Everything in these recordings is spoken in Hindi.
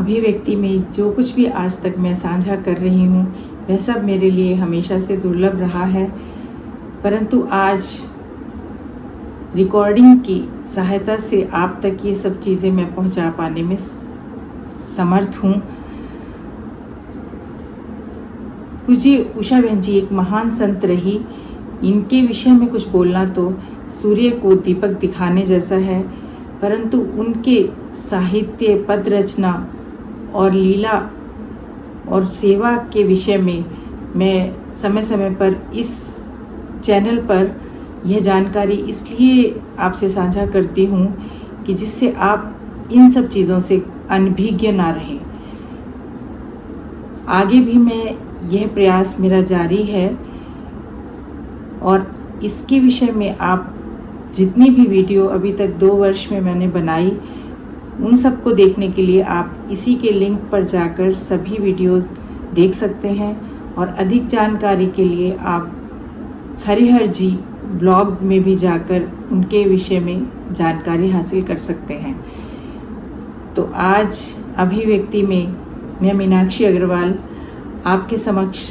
अभिव्यक्ति में जो कुछ भी आज तक मैं साझा कर रही हूँ वह सब मेरे लिए हमेशा से दुर्लभ रहा है, परंतु आज रिकॉर्डिंग की सहायता से आप तक ये सब चीज़ें मैं पहुँचा पाने में समर्थ हूँ। पूज्य उषा बहन जी एक महान संत रही। इनके विषय में कुछ बोलना तो सूर्य को दीपक दिखाने जैसा है, परंतु उनके साहित्य, पद रचना और लीला और सेवा के विषय में मैं समय समय पर इस चैनल पर यह जानकारी इसलिए आपसे साझा करती हूँ कि जिससे आप इन सब चीज़ों से अनभिज्ञ ना रहें। आगे भी मैं यह प्रयास मेरा जारी है और इसके विषय में आप जितनी भी वीडियो अभी तक 2 वर्ष में मैंने बनाई उन सब को देखने के लिए आप इसी के लिंक पर जाकर सभी वीडियोस देख सकते हैं और अधिक जानकारी के लिए आप हरिहर जी ब्लॉग में भी जाकर उनके विषय में जानकारी हासिल कर सकते हैं। तो आज अभिव्यक्ति में मैं मीनाक्षी अग्रवाल आपके समक्ष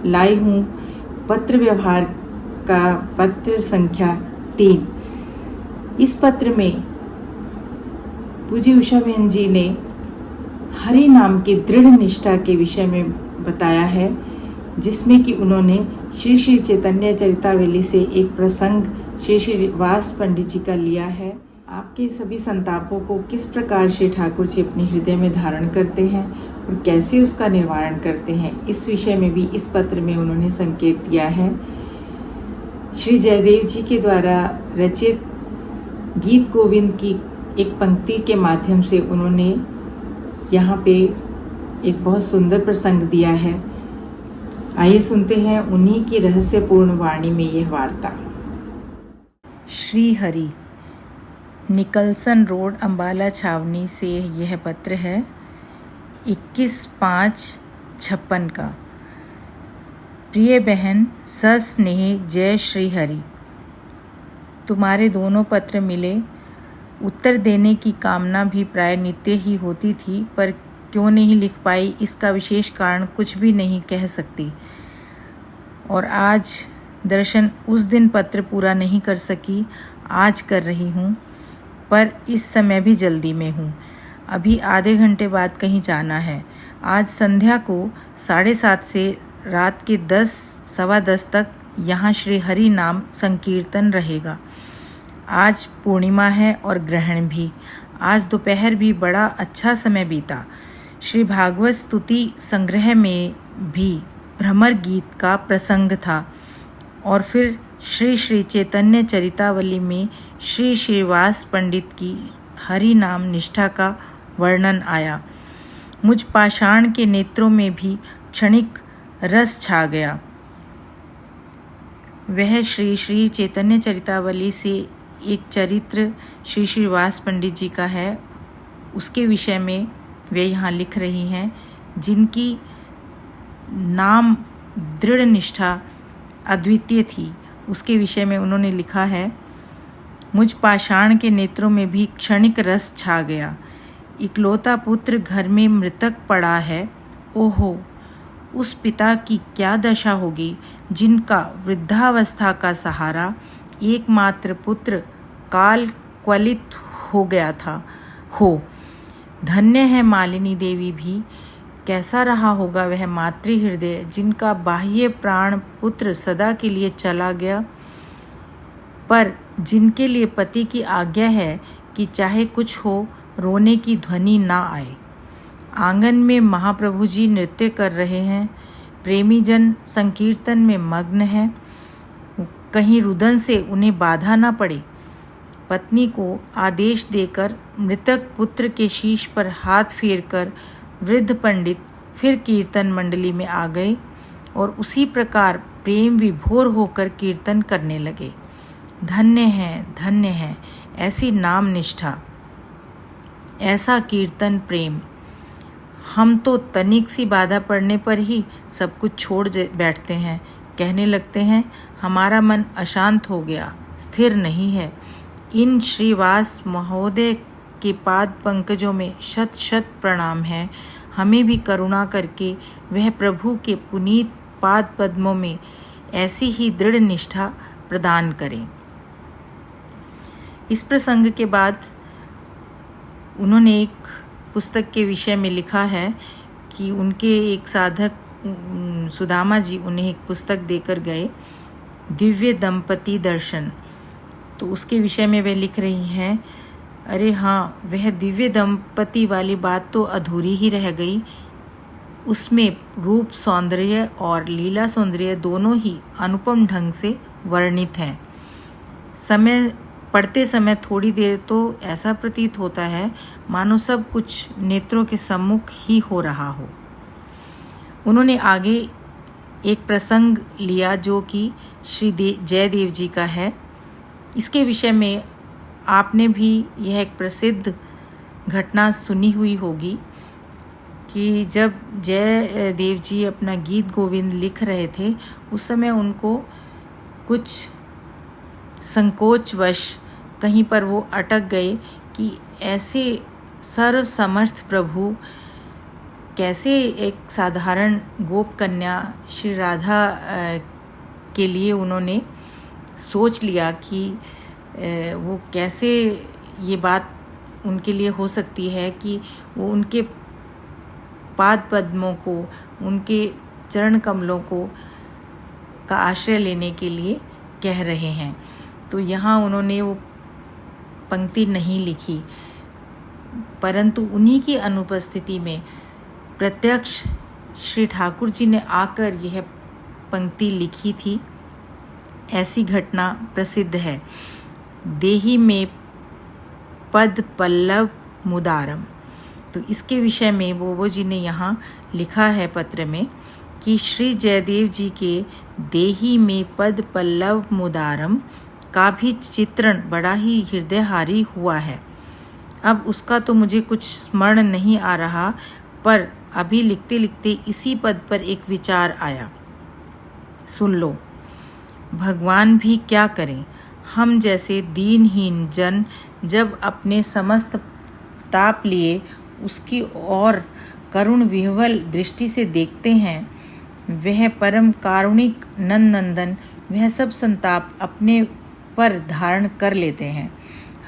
लाई हूँ पत्र व्यवहार का पत्र संख्या 3। इस पत्र में पूज्य उषा बहन जी ने हरि नाम की दृढ़ निष्ठा के विषय में बताया है, जिसमें कि उन्होंने श्री श्री चैतन्य चरितावली से एक प्रसंग श्री श्री वास पंडित जी का लिया है। आपके सभी संतापों को किस प्रकार श्री ठाकुर जी अपने हृदय में धारण करते हैं और कैसे उसका निवारण करते हैं, इस विषय में भी इस पत्र में उन्होंने संकेत दिया है। श्री जयदेव जी के द्वारा रचित गीत गोविंद की एक पंक्ति के माध्यम से उन्होंने यहाँ पे एक बहुत सुंदर प्रसंग दिया है। आइए सुनते हैं उन्हीं की रहस्यपूर्ण वाणी में यह वार्ता। श्री हरि, निकलसन रोड, अंबाला छावनी से यह पत्र है 21/5/56 का। प्रिय बहन, सस्नेह जय श्री हरि। तुम्हारे दोनों पत्र मिले। उत्तर देने की कामना भी प्राय नित्य ही होती थी, पर क्यों नहीं लिख पाई इसका विशेष कारण कुछ भी नहीं कह सकती। और आज दर्शन उस दिन पत्र पूरा नहीं कर सकी, आज कर रही हूँ, पर इस समय भी जल्दी में हूँ। अभी आधे घंटे बाद कहीं जाना है। आज संध्या को 7:30 से रात के 10-10:15 तक यहाँ श्री हरि नाम संकीर्तन रहेगा। आज पूर्णिमा है और ग्रहण भी। आज दोपहर भी बड़ा अच्छा समय बीता। श्री भागवत स्तुति संग्रह में भी भ्रमर गीत का प्रसंग था और फिर श्री श्री चैतन्य चरितावली में श्री श्रीवास पंडित की हरि नाम निष्ठा का वर्णन आया। मुझ पाषाण के नेत्रों में भी क्षणिक रस छा गया। वह श्री श्री चैतन्य चरितावली से एक चरित्र श्री श्रीवास पंडित जी का है, उसके विषय में वे यहाँ लिख रही हैं, जिनकी नाम दृढ़ निष्ठा अद्वितीय थी। उसके विषय में उन्होंने लिखा है, मुझ पाषाण के नेत्रों में भी क्षणिक रस छा गया। इकलौता पुत्र घर में मृतक पड़ा है। ओहो, उस पिता की क्या दशा होगी जिनका वृद्धावस्था का सहारा एकमात्र पुत्र काल क्वलित हो गया था। धन्य है मालिनी देवी भी। कैसा रहा होगा वह मातृ हृदय जिनका बाह्य प्राण पुत्र सदा के लिए चला गया, पर जिनके लिए पति की आज्ञा है कि चाहे कुछ हो रोने की ध्वनि ना आए। आंगन में महाप्रभु जी नृत्य कर रहे हैं। प्रेमी जन संकीर्तन में मग्न हैं। कहीं रुदन से उन्हें बाधा ना पड़े। पत्नी को आदेश देकर मृतक पुत्र के शीश पर हाथ फेरकर वृद्ध पंडित फिर कीर्तन मंडली में आ गए और उसी प्रकार प्रेम विभोर होकर कीर्तन करने लगे। धन्य है ऐसी नाम निष्ठा, ऐसा कीर्तन प्रेम। हम तो तनिक सी बाधा पड़ने पर ही सब कुछ छोड़ बैठते हैं। कहने लगते हैं हमारा मन अशांत हो गया, स्थिर नहीं है। इन श्रीवास महोदय के पाद पंकजों में शत शत प्रणाम है। हमें भी करुणा करके वह प्रभु के पुनीत पाद पद्मों में ऐसी ही दृढ़ निष्ठा प्रदान करें। इस प्रसंग के बाद उन्होंने एक पुस्तक के विषय में लिखा है कि उनके एक साधक सुदामा जी उन्हें एक पुस्तक देकर गए, दिव्य दंपति दर्शन। तो उसके विषय में वे लिख रही हैं, अरे हाँ, वह दिव्य दंपति वाली बात तो अधूरी ही रह गई। उसमें रूप सौंदर्य और लीला सौंदर्य दोनों ही अनुपम ढंग से वर्णित हैं। पढ़ते समय थोड़ी देर तो ऐसा प्रतीत होता है मानो सब कुछ नेत्रों के सम्मुख ही हो रहा हो। उन्होंने आगे एक प्रसंग लिया जो कि श्री जयदेव जी का है। इसके विषय में आपने भी यह एक प्रसिद्ध घटना सुनी हुई होगी कि जब जयदेव जी अपना गीत गोविंद लिख रहे थे, उस समय उनको कुछ संकोचवश कहीं पर वो अटक गए कि ऐसे सर्वसमर्थ प्रभु कैसे एक साधारण गोप कन्या श्री राधा के लिए उन्होंने सोच लिया कि वो कैसे ये बात उनके लिए हो सकती है कि वो उनके पाद पद्मों को, उनके चरण कमलों को का आश्रय लेने के लिए कह रहे हैं। तो यहाँ उन्होंने वो पंक्ति नहीं लिखी, परंतु उन्हीं की अनुपस्थिति में प्रत्यक्ष श्री ठाकुर जी ने आकर यह पंक्ति लिखी थी। ऐसी घटना प्रसिद्ध है, देही में पद पल्लव मुदारम। तो इसके विषय में बोबो जी ने यहाँ लिखा है पत्र में कि श्री जयदेव जी के देही में पद पल्लव मुदारम का भी चित्रण बड़ा ही हृदयहारी हुआ है। अब उसका तो मुझे कुछ स्मरण नहीं आ रहा, पर अभी लिखते लिखते इसी पद पर एक विचार आया, सुन लो। भगवान भी क्या करें, हम जैसे दीनहीन जन जब अपने समस्त ताप लिए उसकी ओर करुण विह्वल दृष्टि से देखते हैं, वह परम कारुणिक नंदन वह सब संताप अपने पर धारण कर लेते हैं,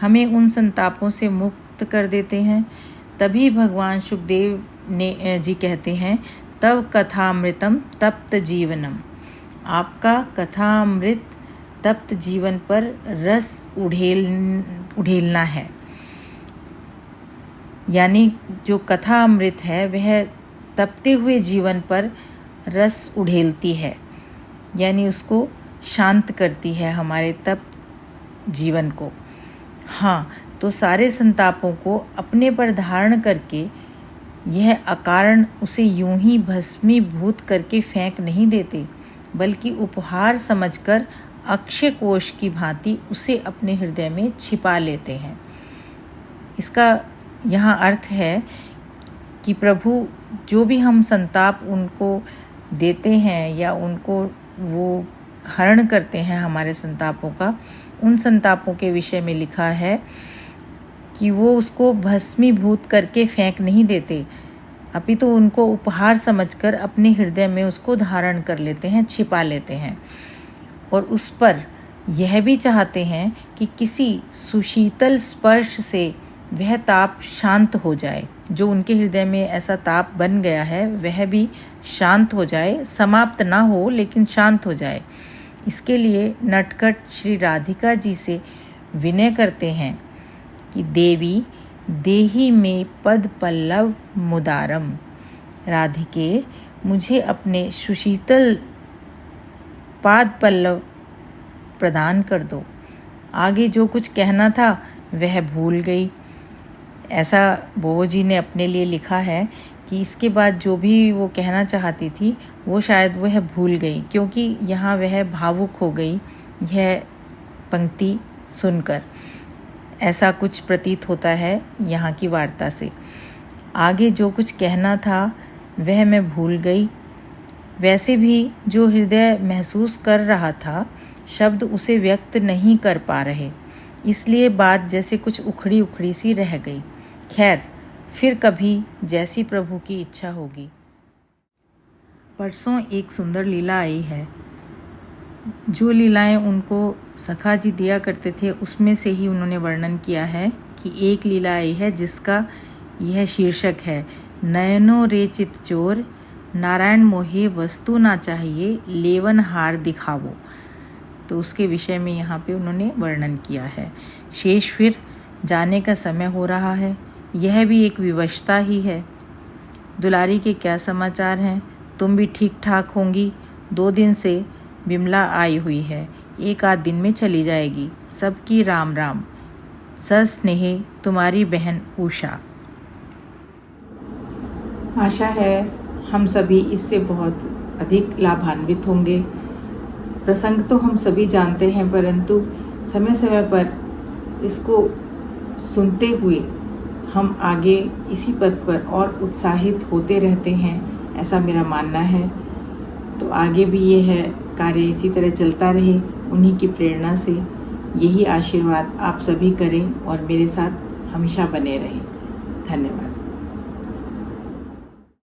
हमें उन संतापों से मुक्त कर देते हैं। तभी भगवान सुखदेव ने जी कहते हैं, तव कथामृतम तप्त जीवनम। आपका कथामृत तप्त जीवन पर रस उड़ेलना है। यानी जो कथा अमृत है वह तपते हुए जीवन पर रस उड़ेलती है, यानी उसको शांत करती है, हमारे तप जीवन को। हाँ, तो सारे संतापों को अपने पर धारण करके यह अकारण उसे यूं ही भस्मीभूत करके फेंक नहीं देते, बल्कि उपहार समझकर अक्षय कोश की भांति उसे अपने हृदय में छिपा लेते हैं। इसका यहाँ अर्थ है कि प्रभु जो भी हम संताप उनको देते हैं या उनको वो हरण करते हैं हमारे संतापों का, उन संतापों के विषय में लिखा है कि वो उसको भस्मीभूत करके फेंक नहीं देते, अपितु उनको उपहार समझकर अपने हृदय में उसको धारण कर लेते हैं, छिपा लेते हैं। और उस पर यह भी चाहते हैं कि किसी सुशीतल स्पर्श से वह ताप शांत हो जाए, जो उनके हृदय में ऐसा ताप बन गया है वह भी शांत हो जाए, समाप्त ना हो लेकिन शांत हो जाए। इसके लिए नटखट श्री राधिका जी से विनय करते हैं कि देवी देही में पद पल्लव मुदारम। राधिके, मुझे अपने सुशीतल पाद पल्लव प्रदान कर दो। आगे जो कुछ कहना था वह भूल गई। ऐसा बोबो जी ने अपने लिए लिखा है कि इसके बाद जो भी वो कहना चाहती थी वो शायद वह भूल गई, क्योंकि यहाँ वह भावुक हो गई यह पंक्ति सुनकर। ऐसा कुछ प्रतीत होता है यहाँ की वार्ता से। आगे जो कुछ कहना था वह मैं भूल गई। वैसे भी जो हृदय महसूस कर रहा था, शब्द उसे व्यक्त नहीं कर पा रहे। इसलिए बात जैसे कुछ उखड़ी उखड़ी सी रह गई। खैर, फिर कभी जैसी प्रभु की इच्छा होगी। परसों एक सुंदर लीला आई है। जो लीलाएं उनको सखा जी दिया करते थे उसमें से ही उन्होंने वर्णन किया है कि एक लीला आई है जिसका यह शीर्षक है, नयनो रे चित चोर, नारायण मोहे वस्तु ना चाहिए, लेवन हार दिखावो। तो उसके विषय में यहाँ पे उन्होंने वर्णन किया है। शेष फिर जाने का समय हो रहा है। यह भी एक विवशता ही है। दुलारी के क्या समाचार हैं? तुम भी ठीक ठाक होंगी। 2 दिन से बिमला आई हुई है, 1 आध दिन में चली जाएगी। सबकी राम राम। सस्नेहे, तुम्हारी बहन उषा। आशा है हम सभी इससे बहुत अधिक लाभान्वित होंगे। प्रसंग तो हम सभी जानते हैं, परंतु समय समय पर इसको सुनते हुए हम आगे इसी पथ पर और उत्साहित होते रहते हैं, ऐसा मेरा मानना है। तो आगे भी ये है कार्य इसी तरह चलता रहे, उन्हीं की प्रेरणा से। यही आशीर्वाद आप सभी करें और मेरे साथ हमेशा बने रहें। धन्यवाद।